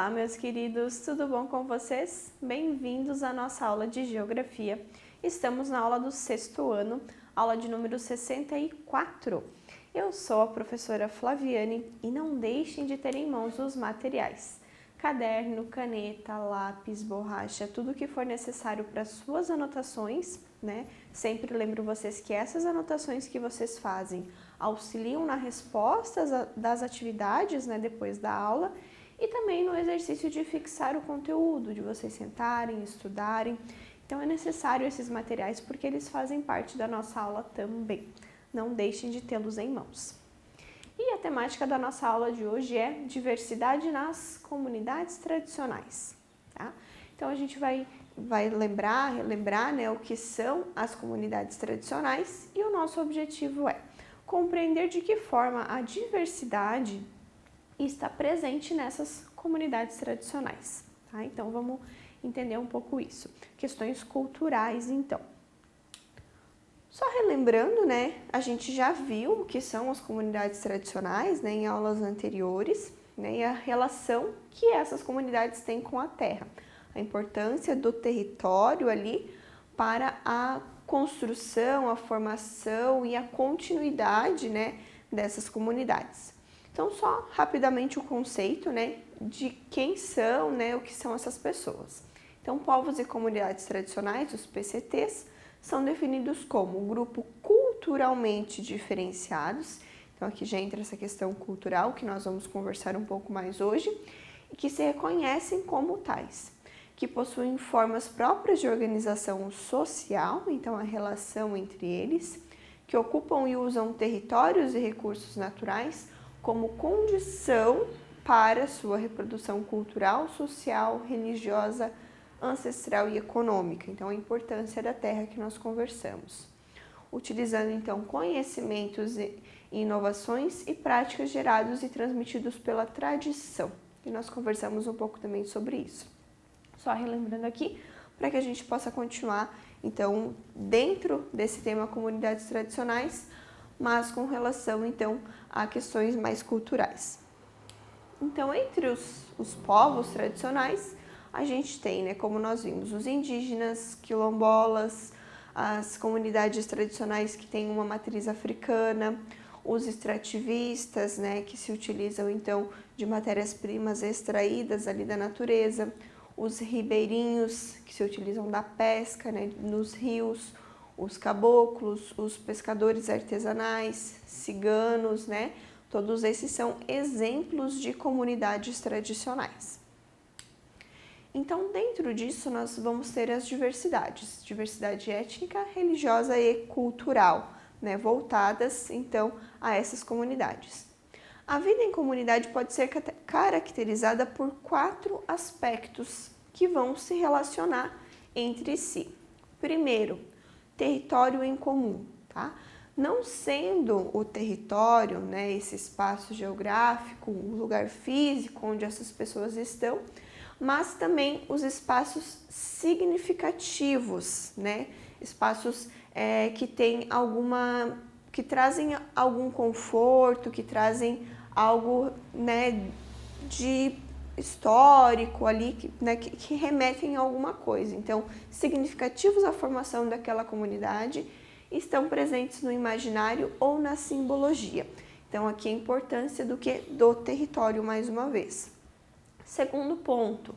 Olá, meus queridos, tudo bom com vocês? Bem-vindos à nossa aula de Geografia. Estamos na aula do sexto ano, aula de número 64. Eu sou a professora Flaviane e não deixem de ter em mãos os materiais. Caderno, caneta, lápis, borracha, tudo que for necessário para suas anotações, né? Sempre lembro vocês que essas anotações que vocês fazem auxiliam na resposta das atividades, né, depois da aula, e também no exercício de fixar o conteúdo, de vocês sentarem, estudarem. Então é necessário esses materiais porque eles fazem parte da nossa aula também. Não deixem de tê-los em mãos. E a temática da nossa aula de hoje é diversidade nas comunidades tradicionais, tá? Então a gente vai relembrar, né, o que são as comunidades tradicionais e o nosso objetivo é compreender de que forma a diversidade está presente nessas comunidades tradicionais, tá? Então vamos entender um pouco isso. Questões culturais, então. Só relembrando, né, a gente já viu o que são as comunidades tradicionais, né, em aulas anteriores, né, e a relação que essas comunidades têm com a terra, a importância do território ali para a construção, a formação e a continuidade, né, dessas comunidades. Então, só rapidamente o conceito, né, de quem são, né, o que são essas pessoas. Então, povos e comunidades tradicionais, os PCTs, são definidos como um grupo culturalmente diferenciados. Então, aqui já entra essa questão cultural, que nós vamos conversar um pouco mais hoje, e que se reconhecem como tais, que possuem formas próprias de organização social, então a relação entre eles, que ocupam e usam territórios e recursos naturais como condição para sua reprodução cultural, social, religiosa, ancestral e econômica. Então, a importância da terra que nós conversamos. Utilizando, então, conhecimentos e inovações e práticas gerados e transmitidos pela tradição. E nós conversamos um pouco também sobre isso. Só relembrando aqui, para que a gente possa continuar, então, dentro desse tema comunidades tradicionais, mas com relação, então, a questões mais culturais. Então, entre os povos tradicionais, a gente tem, né, como nós vimos, os indígenas, quilombolas, as comunidades tradicionais que têm uma matriz africana, os extrativistas, né, que se utilizam, então, de matérias-primas extraídas ali da natureza, os ribeirinhos, que se utilizam da pesca, né, nos rios, os caboclos, os pescadores artesanais, ciganos, né? Todos esses são exemplos de comunidades tradicionais. Então, dentro disso, nós vamos ter as diversidades, diversidade étnica, religiosa e cultural, né? Voltadas, então, a essas comunidades. A vida em comunidade pode ser caracterizada por 4 aspectos que vão se relacionar entre si. Primeiro, território em comum, tá? Não sendo o território, né, esse espaço geográfico, o lugar físico onde essas pessoas estão, mas também os espaços significativos, né? Espaços que trazem algum conforto, que trazem algo, né, de histórico ali, que remetem a alguma coisa. Então, significativos à formação daquela comunidade estão presentes no imaginário ou na simbologia. Então, aqui a importância do território mais uma vez. Segundo ponto,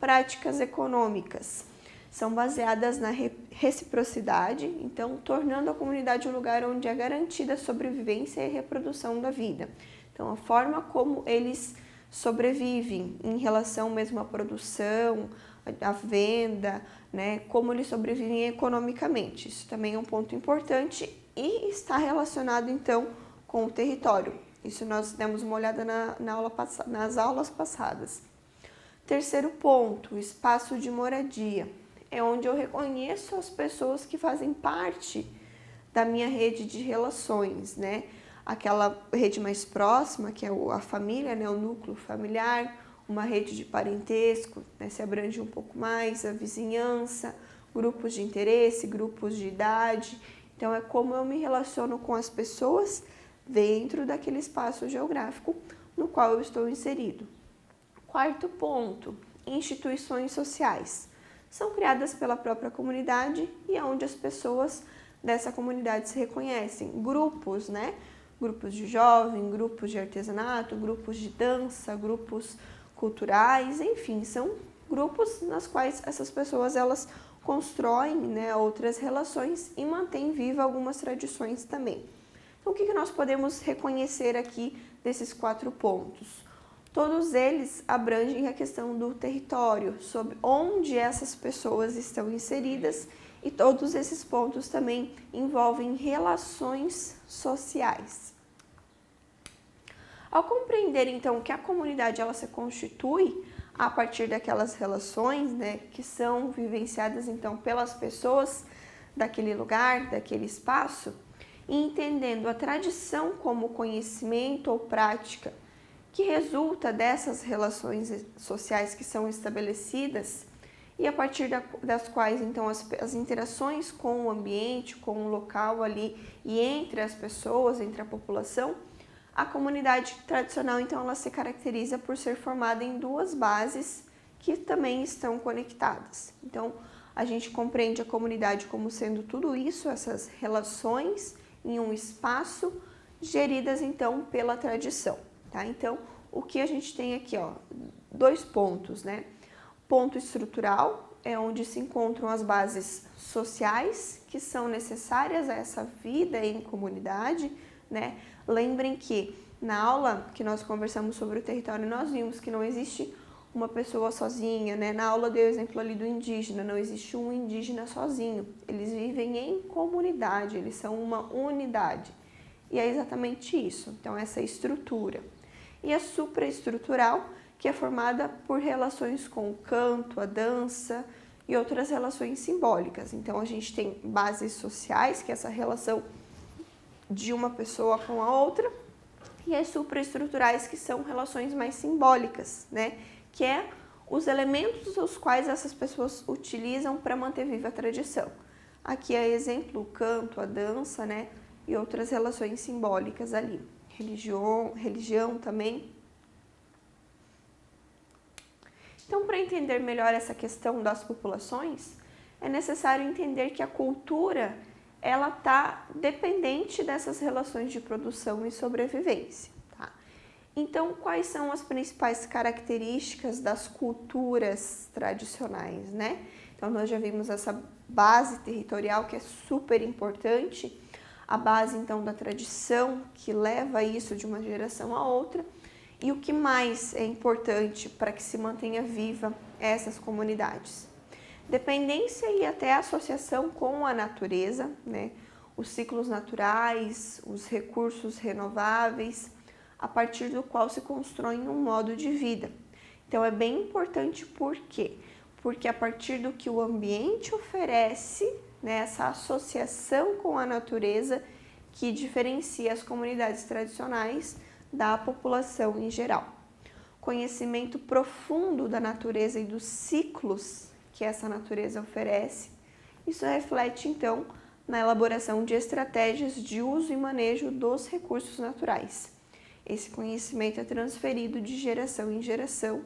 práticas econômicas. São baseadas na reciprocidade, então tornando a comunidade um lugar onde é garantida a sobrevivência e a reprodução da vida. Então, a forma como eles sobrevivem em relação mesmo à produção, à venda, né, como eles sobrevivem economicamente. Isso também é um ponto importante e está relacionado, então, com o território. Isso nós demos uma olhada nas aulas passadas. Terceiro ponto, espaço de moradia. É onde eu reconheço as pessoas que fazem parte da minha rede de relações, né? Aquela rede mais próxima, que é a família, né? O núcleo familiar, uma rede de parentesco, né? Se abrange um pouco mais, a vizinhança, grupos de interesse, grupos de idade. Então, é como eu me relaciono com as pessoas dentro daquele espaço geográfico no qual eu estou inserido. Quarto ponto, instituições sociais. São criadas pela própria comunidade e é onde as pessoas dessa comunidade se reconhecem. Grupos, né? Grupos de jovem, grupos de artesanato, grupos de dança, grupos culturais, enfim, são grupos nas quais essas pessoas elas constroem, né, outras relações e mantêm viva algumas tradições também. Então, o que nós podemos reconhecer aqui desses 4 pontos? Todos eles abrangem a questão do território, sobre onde essas pessoas estão inseridas, e todos esses pontos também envolvem relações sociais. Ao compreender, então, que a comunidade ela se constitui a partir daquelas relações, né, que são vivenciadas, então, pelas pessoas daquele lugar, daquele espaço, e entendendo a tradição como conhecimento ou prática que resulta dessas relações sociais que são estabelecidas e a partir das quais, então, as interações com o ambiente, com o local ali e entre as pessoas, entre a população, a comunidade tradicional, então, ela se caracteriza por ser formada em 2 bases que também estão conectadas. Então, a gente compreende a comunidade como sendo tudo isso, essas relações em um espaço geridas, então, pela tradição, tá? Então, o que a gente tem aqui, ó, 2 pontos, né? Ponto estrutural é onde se encontram as bases sociais que são necessárias a essa vida em comunidade, né? Lembrem que na aula que nós conversamos sobre o território, nós vimos que não existe uma pessoa sozinha, né? Na aula dei o exemplo ali do indígena, não existe um indígena sozinho. Eles vivem em comunidade, eles são uma unidade. E é exatamente isso, então essa estrutura. E a supraestrutural, que é formada por relações com o canto, a dança e outras relações simbólicas. Então a gente tem bases sociais, que é essa relação de uma pessoa com a outra, e as supraestruturais, que são relações mais simbólicas, né? Que é os elementos os quais essas pessoas utilizam para manter viva a tradição. Aqui é exemplo o canto, a dança, né? E outras relações simbólicas ali. Religião também. Então, para entender melhor essa questão das populações, é necessário entender que a cultura ela está dependente dessas relações de produção e sobrevivência. Tá? Então, quais são as principais características das culturas tradicionais, né? Então, nós já vimos essa base territorial que é super importante, a base, então, da tradição que leva isso de uma geração a outra, e o que mais é importante para que se mantenha viva essas comunidades? Dependência e até associação com a natureza, né? Os ciclos naturais, os recursos renováveis, a partir do qual se constrói um modo de vida. Então é bem importante por quê? Porque a partir do que o ambiente oferece, né, essa associação com a natureza que diferencia as comunidades tradicionais da população em geral. Conhecimento profundo da natureza e dos ciclos que essa natureza oferece, isso reflete então na elaboração de estratégias de uso e manejo dos recursos naturais. Esse conhecimento é transferido de geração em geração,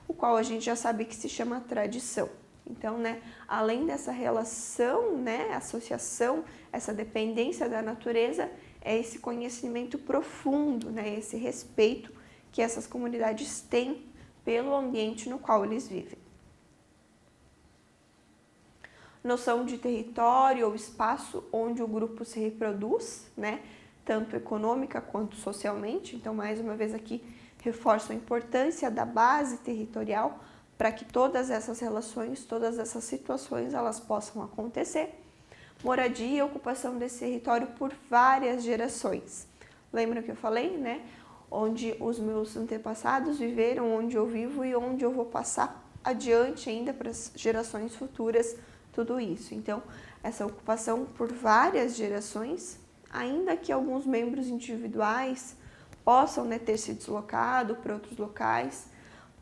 o qual a gente já sabe que se chama tradição. Então, né, além dessa relação, né, associação, essa dependência da natureza, é esse conhecimento profundo, né, esse respeito que essas comunidades têm pelo ambiente no qual eles vivem. Noção de território ou espaço onde o grupo se reproduz, né, tanto econômica quanto socialmente. Então, mais uma vez aqui, reforço a importância da base territorial para que todas essas relações, todas essas situações, elas possam acontecer. Moradia e ocupação desse território por várias gerações. Lembra que eu falei, né? Onde os meus antepassados viveram, onde eu vivo e onde eu vou passar adiante ainda para as gerações futuras, tudo isso. Então, essa ocupação por várias gerações, ainda que alguns membros individuais possam, né, ter se deslocado para outros locais,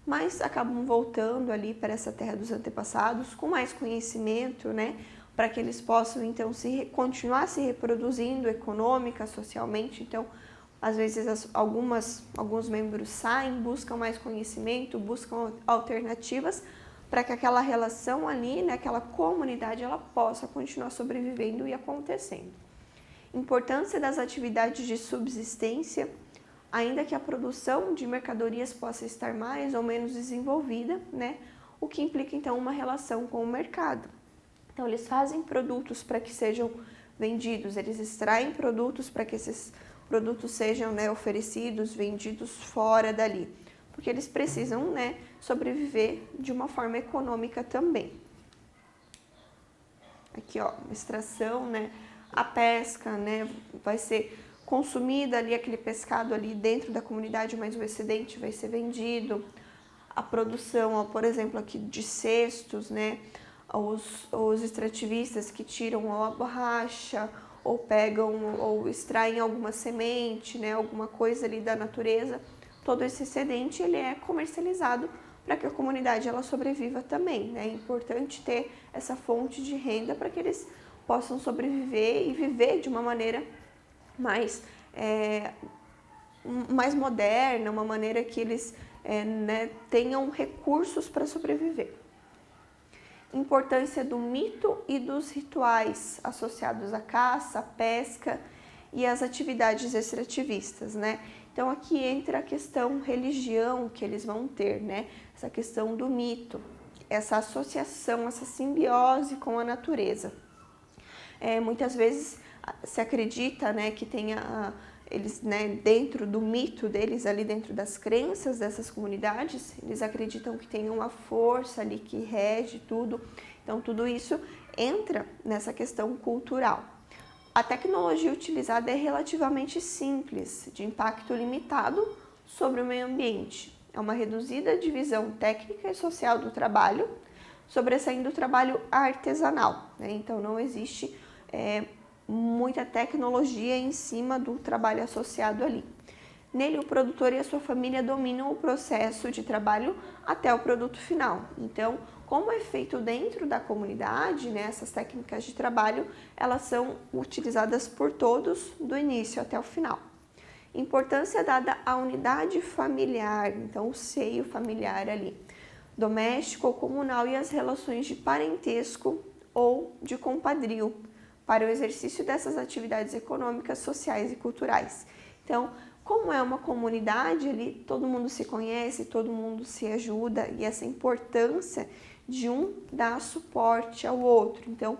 mas acabam voltando ali para essa terra dos antepassados com mais conhecimento, né, para que eles possam então continuar se reproduzindo econômica, socialmente. Então, às vezes alguns membros saem, buscam mais conhecimento, buscam alternativas para que aquela relação ali, né, aquela comunidade, ela possa continuar sobrevivendo e acontecendo. Importância das atividades de subsistência, ainda que a produção de mercadorias possa estar mais ou menos desenvolvida, né, o que implica então uma relação com o mercado. Então eles fazem produtos para que sejam vendidos, eles extraem produtos para que esses produtos sejam, né, oferecidos, vendidos fora dali, porque eles precisam, né, sobreviver de uma forma econômica também. Aqui, ó, extração, né, a pesca, né, vai ser consumida ali aquele pescado ali dentro da comunidade, mas o excedente vai ser vendido. A produção, ó, por exemplo, aqui de cestos, né, os extrativistas que tiram a borracha ou pegam ou extraem alguma semente, né, alguma coisa ali da natureza. Todo esse excedente ele é comercializado para que a comunidade ela sobreviva também, né? É importante ter essa fonte de renda para que eles possam sobreviver e viver de uma maneira mais moderna, uma maneira que eles né, tenham recursos para sobreviver. Importância do mito e dos rituais associados à caça, à pesca e às atividades extrativistas, né? Então aqui entra a questão religião que eles vão ter, né? Essa questão do mito, essa associação, essa simbiose com a natureza. Muitas vezes se acredita, né, que tenha eles, né, dentro do mito deles, ali dentro das crenças dessas comunidades, eles acreditam que tem uma força ali que rege tudo. Então tudo isso entra nessa questão cultural. A tecnologia utilizada é relativamente simples, de impacto limitado sobre o meio ambiente. É uma reduzida divisão técnica e social do trabalho, sobressaindo o trabalho artesanal, né? Então não existe muita tecnologia em cima do trabalho associado ali. Nele, o produtor e a sua família dominam o processo de trabalho até o produto final. Então, como é feito dentro da comunidade, né, essas técnicas de trabalho, elas são utilizadas por todos do início até o final. Importância dada à unidade familiar, então o seio familiar ali, doméstico ou comunal e as relações de parentesco ou de compadrio, para o exercício dessas atividades econômicas, sociais e culturais. Então, como é uma comunidade ali, todo mundo se conhece, todo mundo se ajuda e essa importância de um dar suporte ao outro. Então,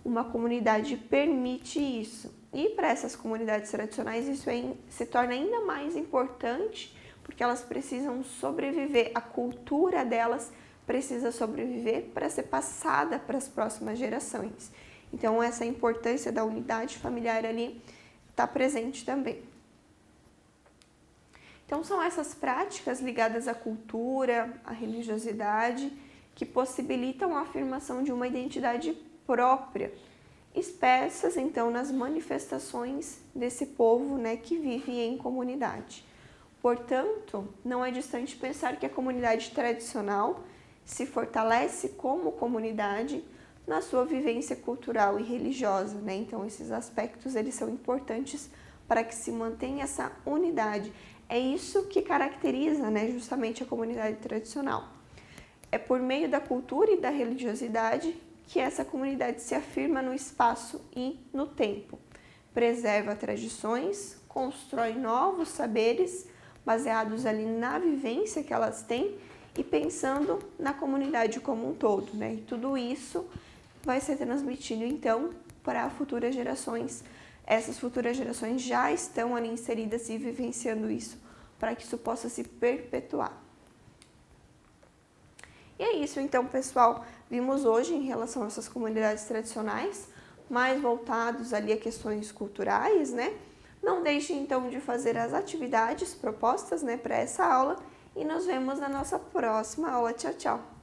uma comunidade permite isso. E para essas comunidades tradicionais isso se torna ainda mais importante porque elas precisam sobreviver, a cultura delas precisa sobreviver para ser passada para as próximas gerações. Então, essa importância da unidade familiar ali está presente também. Então, são essas práticas ligadas à cultura, à religiosidade, que possibilitam a afirmação de uma identidade própria, expressas, então, nas manifestações desse povo, né, que vive em comunidade. Portanto, não é distante pensar que a comunidade tradicional se fortalece como comunidade na sua vivência cultural e religiosa, né? Então, esses aspectos eles são importantes para que se mantenha essa unidade. É isso que caracteriza, né, justamente a comunidade tradicional. É por meio da cultura e da religiosidade que essa comunidade se afirma no espaço e no tempo. Preserva tradições, constrói novos saberes baseados ali na vivência que elas têm e pensando na comunidade como um todo, né? E tudo isso vai ser transmitido, então, para futuras gerações. Essas futuras gerações já estão ali inseridas e vivenciando isso, para que isso possa se perpetuar. E é isso, então, pessoal. Vimos hoje, em relação a essas comunidades tradicionais, mais voltados ali a questões culturais, né? Não deixe, então, de fazer as atividades propostas, né, para essa aula e nos vemos na nossa próxima aula. Tchau, tchau!